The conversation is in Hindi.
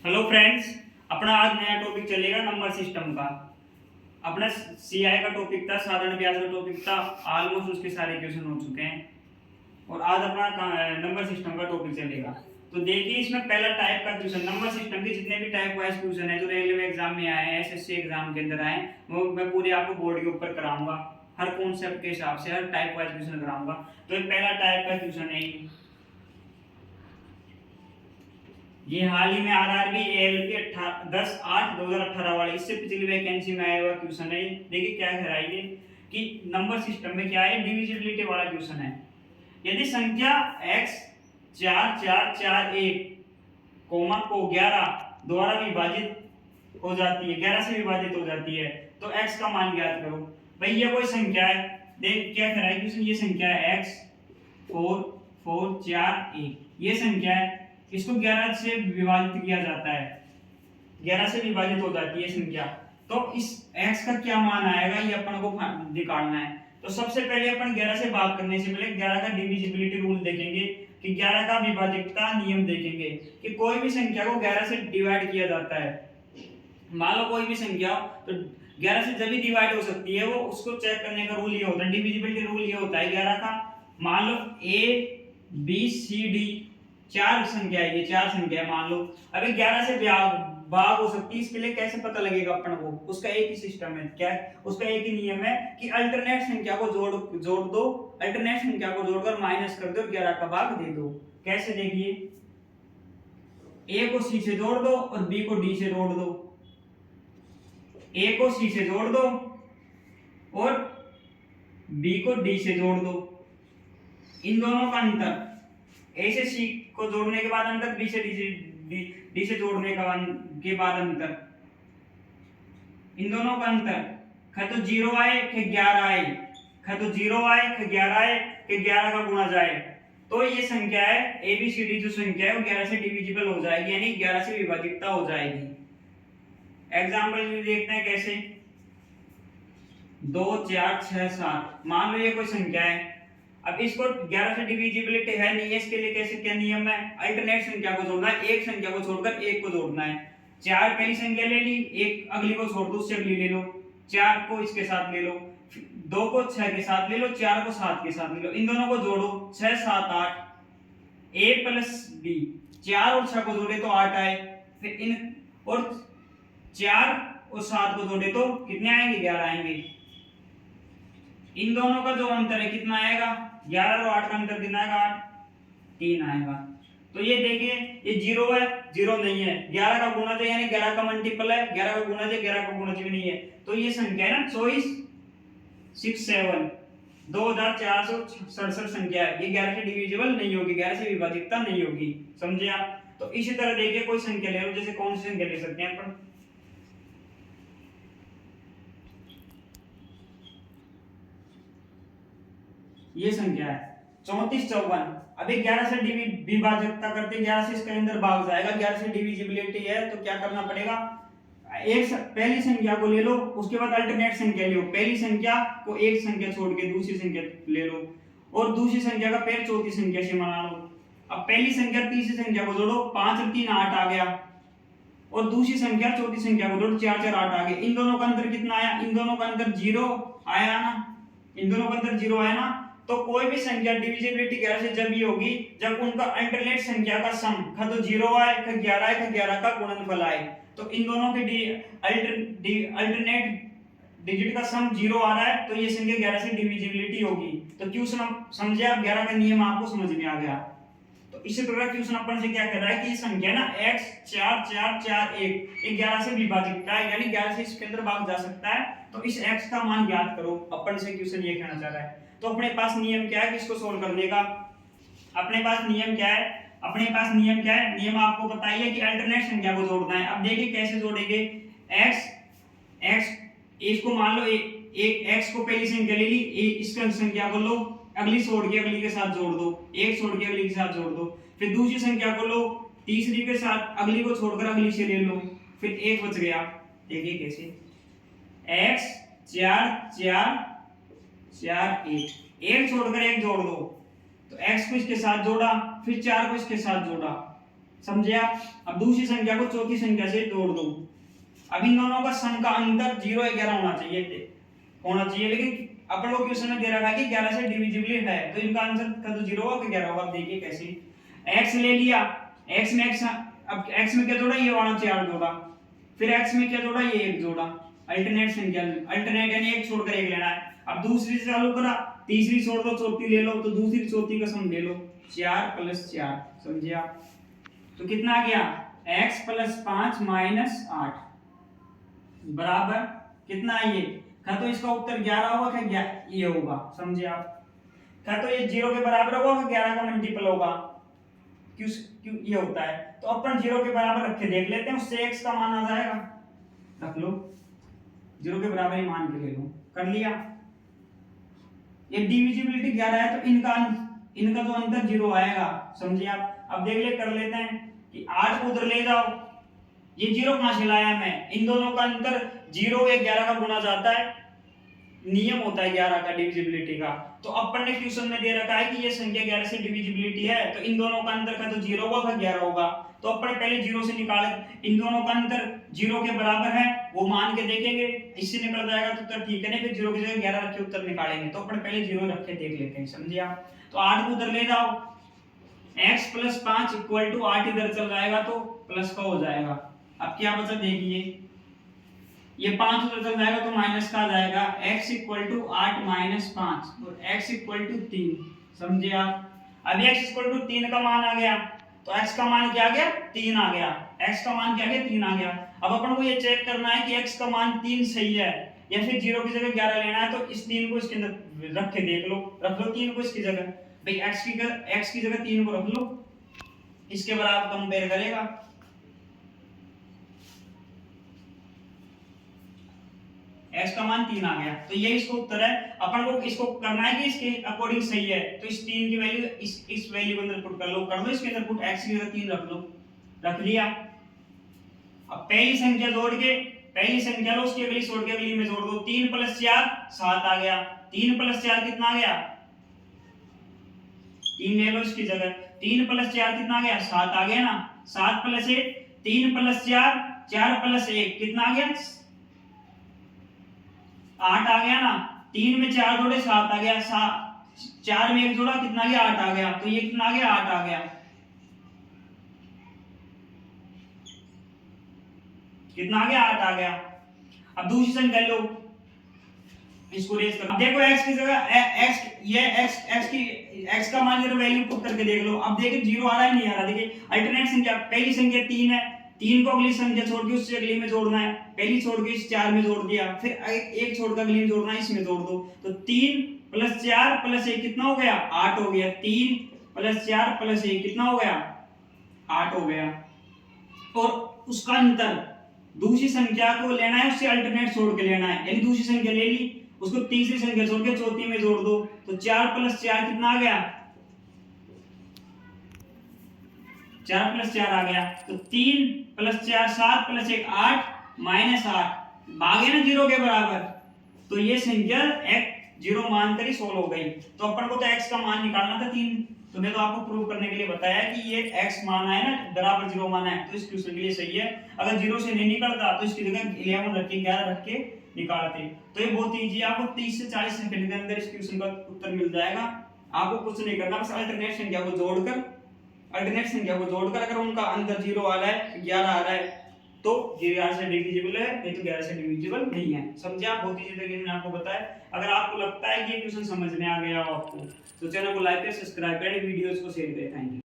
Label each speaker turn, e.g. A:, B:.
A: हेलो फ्रेंड्स, अपना आज नया टॉपिक चलेगा नंबर सिस्टम का। अपना सीआई का टॉपिक था, साधारण ब्याज का टॉपिक था, ऑलमोस्ट उसके सारे क्वेश्चन हो चुके हैं और आज अपना नंबर सिस्टम का टॉपिक चलेगा। तो देखिए, इसमें पहला टाइप का क्वेश्चन, नंबर सिस्टम के जितने भी टाइप वाइज क्वेश्चन है जो रेलवे एग्जाम में आए हैं, एसएससी एग्जाम के अंदर आए, वो मैं पूरे आपको बोर्ड के ऊपर कराऊंगा, हर कॉन्सेप्ट के हिसाब से हर टाइप वाइज क्वेश्चन कराऊंगा। तो ये पहला टाइप का क्वेश्चन है, ये हाल ही में आरआरबी एएलपी 10/8/2018 वाले, इससे पिछली वैकेंसी में आया हुआ क्वेश्चन है। देखिए क्या कह रहा है ये कि नंबर सिस्टम में क्या है, डिविजिबिलिटी वाला क्वेश्चन है। यदि संख्या x 4441 कोमा को 11 द्वारा विभाजित हो जाती है, 11 से विभाजित हो जाती है, तो x का मान ज्ञात करो। भाई ये कोई संख्या है, देख क्या कह रहा है क्वेश्चन, ये संख्या है x 4441, ये संख्या है, इसको 11 से विभाजित किया जाता है, 11 से विभाजित हो जाती है संख्या। तो इस x का क्या मान आएगा ये अपन को निकालना है। तो सबसे पहले अपन 11 से भाग करने से पहले 11 का डिविजिबिलिटी रूल देखेंगे कि 11 का विभाज्यता नियम देखेंगे कि कोई भी संख्या को 11 से डिवाइड किया जाता है। मान लो कोई भी संख्या तो 11 से जब भी डिवाइड हो सकती है, वो उसको चेक करने का रूल ये होता है, डिविजिबिलिटी रूल ये होता है 11 का। मान लो a b c d चार संख्या है, ये चार संख्या है मान लो। अभी 11 से भाग हो सकती है, इसके लिए कैसे पता लगेगा अपन को, उसका एक ही सिस्टम है, क्या है उसका एक ही नियम है कि अल्टरनेट संख्या को जोड़ दो, अल्टरनेट संख्या को जोड़कर माइनस कर दो, 11 का भाग दे दो। कैसे, देखिए a को c से जोड़ दो और b को d से जोड़ दो, a को c से जोड़ दो और b को d से जोड़ दो। इन दोनों का अंतर, a से c को जोड़ने के बाद अंतर, b से d से जोड़ने के बाद अंतर, इन दोनों का अंतर खा तो 0 आए कि 11 आए, खा तो 0 आए कि 11 आए कि 11 का गुणा जाए, तो ये संख्या है a b c d, जो संख्या है वो 11 से डिविजिबल हो जाएगी, यानी 11 से विभाजितता हो जाएगी। एग्जांपल देखते हैं कैसे, 2 4 6 7, मान लो ये कोई संख्या है, अब इसको 11 से डिविजिबिलिटी है नहीं है, इसके लिए कैसे क्या नियम है, अल्टरनेट संख्या को जोड़ना है, एक संख्या को छोड़कर एक को जोड़ना है। 4 पहली संख्या ले ली, एक अगली को छोड़ दो, उससे अगली ले लो, 4 को इसके साथ ले लो, 2 को 6 के साथ ले लो, 4 को 7 के साथ ले लो, इन दोनों को जोड़ो, 6 7 8, a प्लस b, 4 और 6 को जोड़े तो 8 आए, फिर इन और 4 और 7 को जोड़े तो कितने आएंगे, 11 आएंगे। इन दोनों का जो अंतर है कितना आएगा, 11 और 8 का अंतर कितना आएगा, 8 3 आएगा। तो ये देखिए, ये 0 है, 0 नहीं है, 11 का गुणज है, यानी 11 का मल्टीपल है, 11 का गुणज है, 11 का गुणज भी नहीं है, तो ये संख्या है ना 2467 2467 संख्या है, ये 11 से डिविजिबल नहीं होगी, 11 से विभाजितता नहीं होगी, समझे आप। तो इसी तरह देखिए कोई संख्या ले लो, जैसे कौन सी संख्या ले सकते हैं अपन, ये संख्या है 3454। अभी 11 से विभाजकता करते, 11 से इसके अंदर भाग जाएगा, 11 से डिविजिबिलिटी है, तो क्या करना पड़ेगा, पहली संख्या को ले लो, उसके बाद अल्टरनेट संख्या लो, पहली संख्या को एक संख्या छोड़ के दूसरी संख्या ले लो और दूसरी संख्या का पेड़ चौथी संख्या से बना लो। अब पहली संख्या तीसरी संख्या को जोड़ो, 5 और 3 8 आ गया, और दूसरी संख्या चौथी संख्या को जोड़ो, 4 4 8 आ गया। इन दोनों का अंतर कितना आया, इन दोनों का अंतर 0 आया ना, इन दोनों का अंतर 0 आया ना। तो कोई भी संख्या डिविजिबिलिटी 11 से जब भी होगी जब उनका अल्टरनेट संख्या का सम खा तो 0 आए खा 11 आए खा 11 का गुणनफल आए, तो इन दोनों के अल्टरनेट डिजिट का सम 0 आ रहा है, तो ये संख्या 11 से डिविजिबिलिटी होगी। तो क्वेश्चन समझे आप, 11 का नियम आपको समझ में आ गया। तो इसी प्रकार क्वेश्चन अपन से क्या कर रहा है कि ये संख्या ना x 4441 ये 11 से विभाजित है, यानी 11 से इसके अंदर भाग जा सकता है, तो इस x का मान ज्ञात करो। अपन से क्वेश्चन ये कहना चाह रहा है। तो अपने पास नियम क्या है इसको सोल्व करने का, अपने पास नियम क्या है, अपने पास नियम क्या है, नियम आपको बताइए कि अल्टरनेट संख्या को जोड़ना है। अब देखिए कैसे जोड़ेंगे, x इसको मान लो एक x को पहली संख्या ले ली, इसका संख्या को लो, अगली छोड़ के अगली के साथ जोड़ दो, एक छोड़ के अगली के साथ जोड़ दो, फिर दूसरी संख्या को लो, तीसरी के साथ अगली को छोड़कर अगली से ले लो, फिर एक बच गया। देखिए कैसे, x 4 4 4 1, एक छोड़कर एक जोड़ दो, तो x को इसके साथ जोड़ा, फिर 4 को इसके साथ जोड़ा, समझे आप? अब दूसरी संख्या को चौथी संख्या से जोड़ दो। अब इन दोनों का सम का अंतर 0 11 होना चाहिए, लेकिन अपन लोग क्वेश्चन में दे रखा है कि 11 से डिविजिबल है, तो इनका आंसर का तो 0 होगा कि 11 होगा। देखिए कैसे, x ले लिया, x में x, अब x में क्या जोड़ा, ये वाला 4 जोड़ा, फिर x में क्या जोड़ा, ये 1 जोड़ा। अल्टरनेट संख्या, अल्टरनेट यानी एक छोड़कर एक लेना है। अब दूसरी से चालू करा, तीसरी छोड़ दो, चौथी ले लो, तो दूसरी चौथी का सम ले लो, 4 + 4। समझे आप? तो कितना आ गया, x + 5 - 8 बराबर कितना है ये, क्या तो इसका उत्तर 11 होगा, क्या ये होगा। समझे आप? क्या तो ये 0 के बराबर होगा, क्या 11 का मल्टीपल होगा, क्यों क्यों ये होता है। तो अपन 0 के बराबर रख के देख लेते हैं, उससे x का मान आ जाएगा। रख लो, 0 के बराबर ही मान के ले लो, कर लिया। ये डिविजिबिलिटी 11 है, तो इनका जो अंतर 0 आएगा। समझे आप? अब देख ले, कर लेते हैं कि 8 को उधर ले जाओ, ये 0 कहां से लाया मैं, इन दोनों का अंतर 0 या 11 का गुना जाता है, नियम होता है 11 का डिविजिबिलिटी का। तो अपन ने क्वेश्चन में दे रखा है कि ये संख्या 11 से डिविजिबिलिटी है, तो इन दोनों का अंतर का तो 0 होगा, 11 होगा। तो अपन पहले 0 से निकाले, इन दोनों का अंतर 0 के बराबर है, वो मान के देखेंगे, इससे निकल जाएगा तो उत्तर ठीक है, नहीं फिर 0 की जगह 11 रख के उत्तर निकालेंगे। तो अपन पहले 0 रख के देख लेते हैं। समझे आप? तो 8 को उधर ले जाओ, x + 5 = 8 इधर चल जाएगा तो प्लस का हो जाएगा। अब क्या बचा देखिए, ये 5 उधर चल जाएगा तो माइनस का आ जाएगा, x = 8 - 5 और x = 3। समझे आप? अब x = 3 का मान आ गया, तो x का मान क्या आ गया, 3 आ गया। x का मान क्या आ गया, 3 आ गया। अब अपन को ये चेक करना है कि x का मान 3 सही है या फिर 0 की जगह 11 लेना है। तो इस 3 को इसके अंदर रख के देख लो, रख लो 3 को इसकी जगह, भाई x की जगह 3 को रख लो, इसके बराबर कंपेयर करेगा। x का मान 3 आ गया, तो ये इसको उत्तर है। अपन को इसको करना है कि इसके अकॉर्डिंग सही है, तो इस 3 की वैल्यू इस वैल्यू के अंदर पुट कर लो, इसके अंदर पुट, x की जगह 3 रख लो, रख लिया। अब पहली संख्या जोड़ के, पहली संख्या लो, उसकी अगली छोड़ के अगली में जोड़ दो, 3 + 4 7 आ गया। 3 + 4 कितना आ गया, 3 ले लो इसकी जगह, 3 + 4 कितना आ गया, 7 आ गया ना। 7 + 1 3 + 4 4 + 1 कितना आ गया, 8 आ गया ना। 3 में 4 जोड़े 7 आ गया, 4 में 1 जोड़ा कितना आ गया, 8 आ गया। तो ये कितना आ गया, 8 आ गया। कितना आ गया, 8 आ गया। अब दूसरी संख्या लो, इसको रेज करो। देखो x की जगह x, ये x का मान वैल्यू पुट करके देख लो। अब देखिए 0 आ रहा है, नहीं आ रहा। देखिए अल्टरनेट संख्या, पहली संख्या 3 है, 3 को अगली संख्या छोड़ के उससे अगली में जोड़ना है, पहली छोड़ के इस 4 में जोड़ दिया, फिर एक छोड़ के अगली में जोड़ना है, इसमें जोड़ दो। तो 3 + 4 + 1 कितना हो गया, 8 हो गया। 3 + 4 + 1 कितना हो गया, 8 हो गया। और उसका अंतर दूसरी संख्या को लेना है, उससे अल्टरनेट छोड़ के लेना है, यानी दूसरी संख्या ले ली, उसको तीसरी संख्या छोड़ के चौथी में जोड़ दो। तो 4 + 4 कितना आ गया, 4 + 4 आ गया। तो 3 + 4 7 + 1 8 -8 भागे ना 0 के बराबर, तो ये संख्या x 0 मानकर ही सोल्व हो गई। तो अपन को तो x का मान निकालना था 3, तो मैं तो आपको प्रूव करने के लिए बताया कि ये x माना है ना, बराबर 0 माना है, तो इस क्वेश्चन के लिए सही है। अगर 0 से नहीं निकलता तो इसकी जगह 11 रख के 11 रख के निकालते। तो ये बहुत इजी, आपको 30 से 40 सेकंड के अंदर इस क्वेश्चन का उत्तर मिल जाएगा। आपको कुछ नहीं करना, बस अल्टरनेट संख्या को जोड़कर अगर उनका अंतर 0 आ रहा है, 11 आ रहा है, तो 11 से डिविजिबल है, नहीं तो 11 से डिविजिबल नहीं है। समझे आप? बहुत इजी तरीके से आपको बताया। अगर आपको लगता है कि ये क्वेश्चन समझ में आ गया हो आपको, तो चैनल को लाइक करें, सब्सक्राइब करें, वीडियोस को शेयर करें। Thank you.